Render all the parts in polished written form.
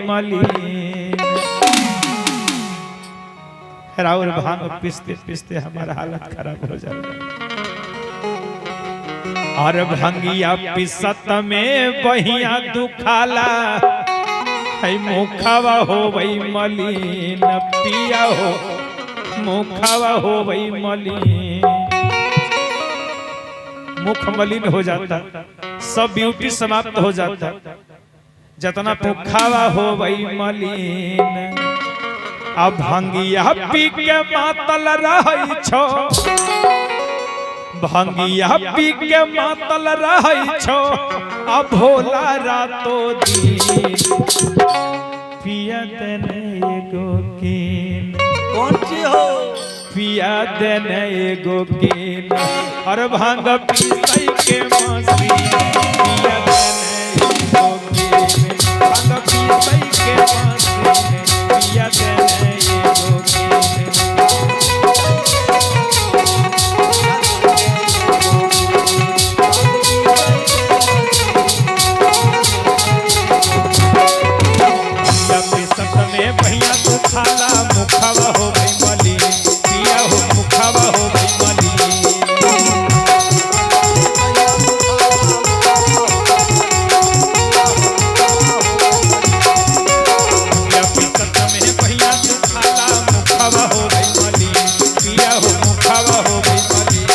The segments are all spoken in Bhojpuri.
मलिन। राउर भांग पिसते पिसते हमारा हालत खराब हो जाता। और भंगिया पिसत में बहिया दुखाला, है मुखवा हो वही मलिन। पिया हो मुखवा हो वही मलिन। मुख मलिन हो जाता, सब ब्यूटी समाप्त हो जाता। जतना मुखावा हो वही मलिन। अब भंगिया पी के मातल रही छो, भंगिया पी के मातल रही छो। अब भोला रातो दिन पिया देने एगो कीन। कौन सी हो? पिया देने एगो कीन। और भांग पीसई के मसी पिया देने एगो कीन। भांग पीसई के मसी पिया देने एगो कीन। भैया तो खाला मुखावा हो गई मलिन। पिया हो मुखावा हो गई मलिन। भैया तो खाला मुखावा हो गई मलिन। पिया हो मुखावा हो गई मलिन।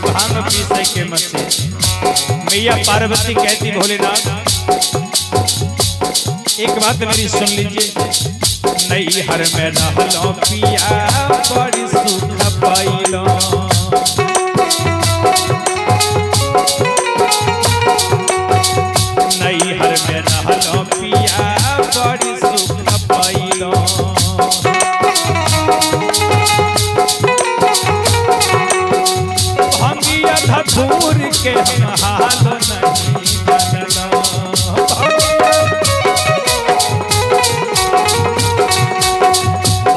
भांग पीसे के मसे मैया पार्वती कहती भोलेनाथ एक बात मेरी सुन लीजिए। नई हर में रहलो पिया बड़ी सुख पाइलो। नई हर में रहलो पिया बड़ी सुख पाइलो। धतूर के हम हाल नहीं जानलो।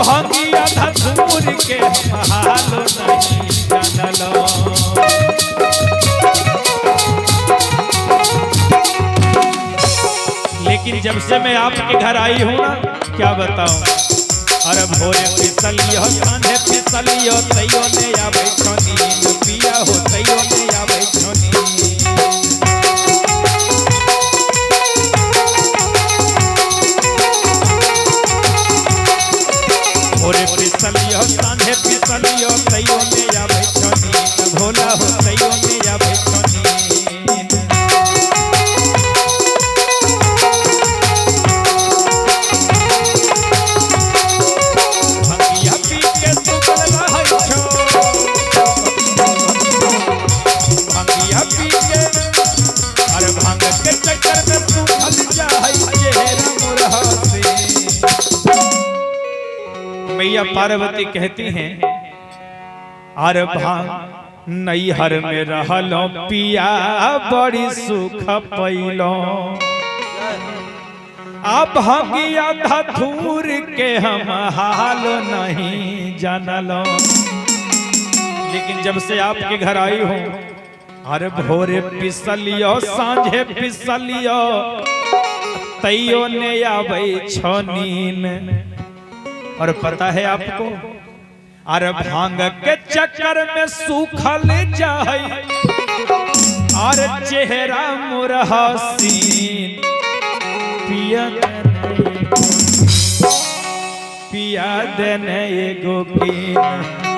भंगिया धतूर के हम हाल नहीं जानलो। लेकिन जब से मैं आपके घर आई हूँ ना, क्या बताऊं। अरे भोरे फिसलियो कान्हे फिसलियो तैयो ने आवे छोनी। पिया हो तैयो ने आवे छोनी। भोरे फिसलियो कान्हे फिसलियो तैयो ने आवे छोनी। भोला हो तैयो ने आवे छोनी। मैया पार्वती कहती हैं अरे भांग नई हर में रहलो पिया बड़ी सुख पैलो। अब भंगिया धतूर के हम हाल नहीं जानलो। लेकिन जब से आपके घर आई हूँ अरे भोरे पिसलियो सांझे पिसलियो तैयो ने आवे छनीन। और पता है आपको, अरे भांग के चक्कर में सूखल जाए और चेहरा मोर हसीन। पिया देने एगो पीन,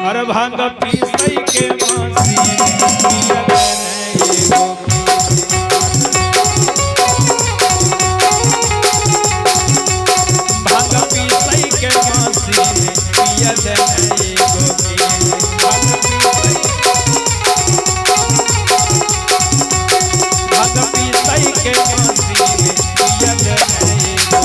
और भांग पीसई के मसीन पिया देने एगो भांग पीसई के मसीन पिया देने एगो भांग पीसई के मसीन पिया देने एगो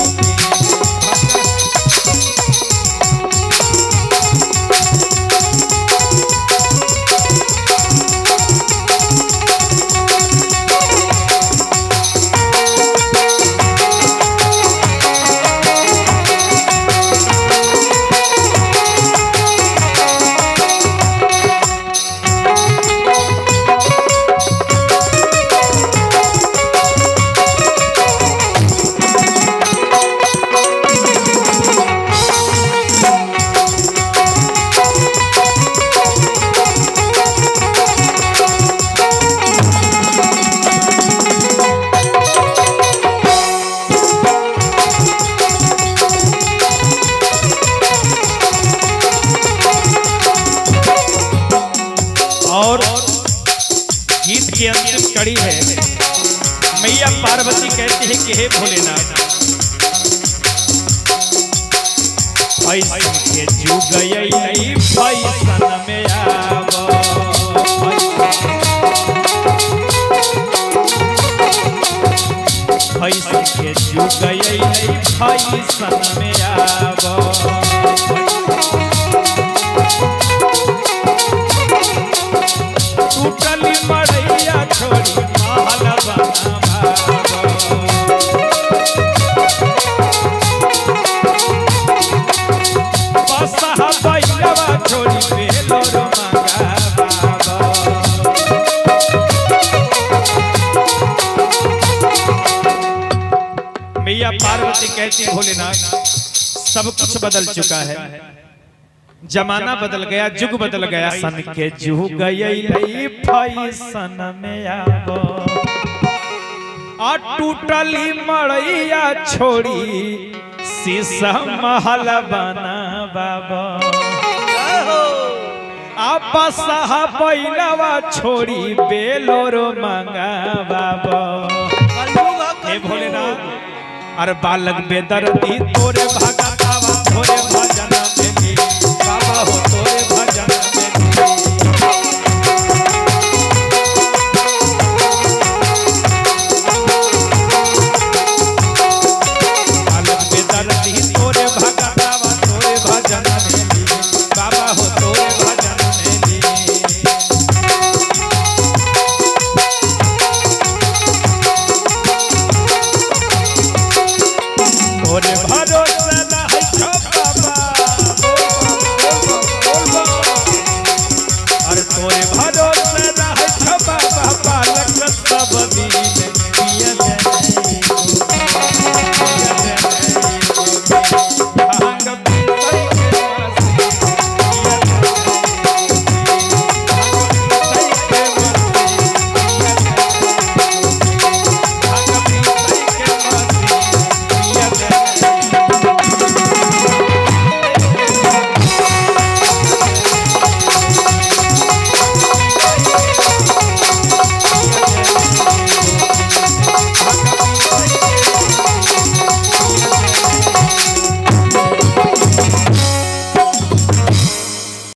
की अंतिम कड़ी है। मैया पार्वती कहती है कि हे भोलेनाथ, ऐसन के जुग यही फैशन में आवा, ऐसन के जुग यही फैशन में आवा। टूटली मड़ैया छोड़ी महल बनावा, बसहा बैलवा छोड़ी बेलोर मंगावा। मैया पार्वती कहती है भोलेनाथ, सब कुछ बदल चुका है, जमाना बदल गया, जुग बदल गया, सन के जुग यही फैशन में आवा। आ टूटली मड़ैया छोड़ी शीशा महल बनावा, आ बसहा बैलवा छोड़ी बेलोर मंगावा। हे भोलेनाथ, अरे बालक बेदर्दी तोरे भगतावा भोरे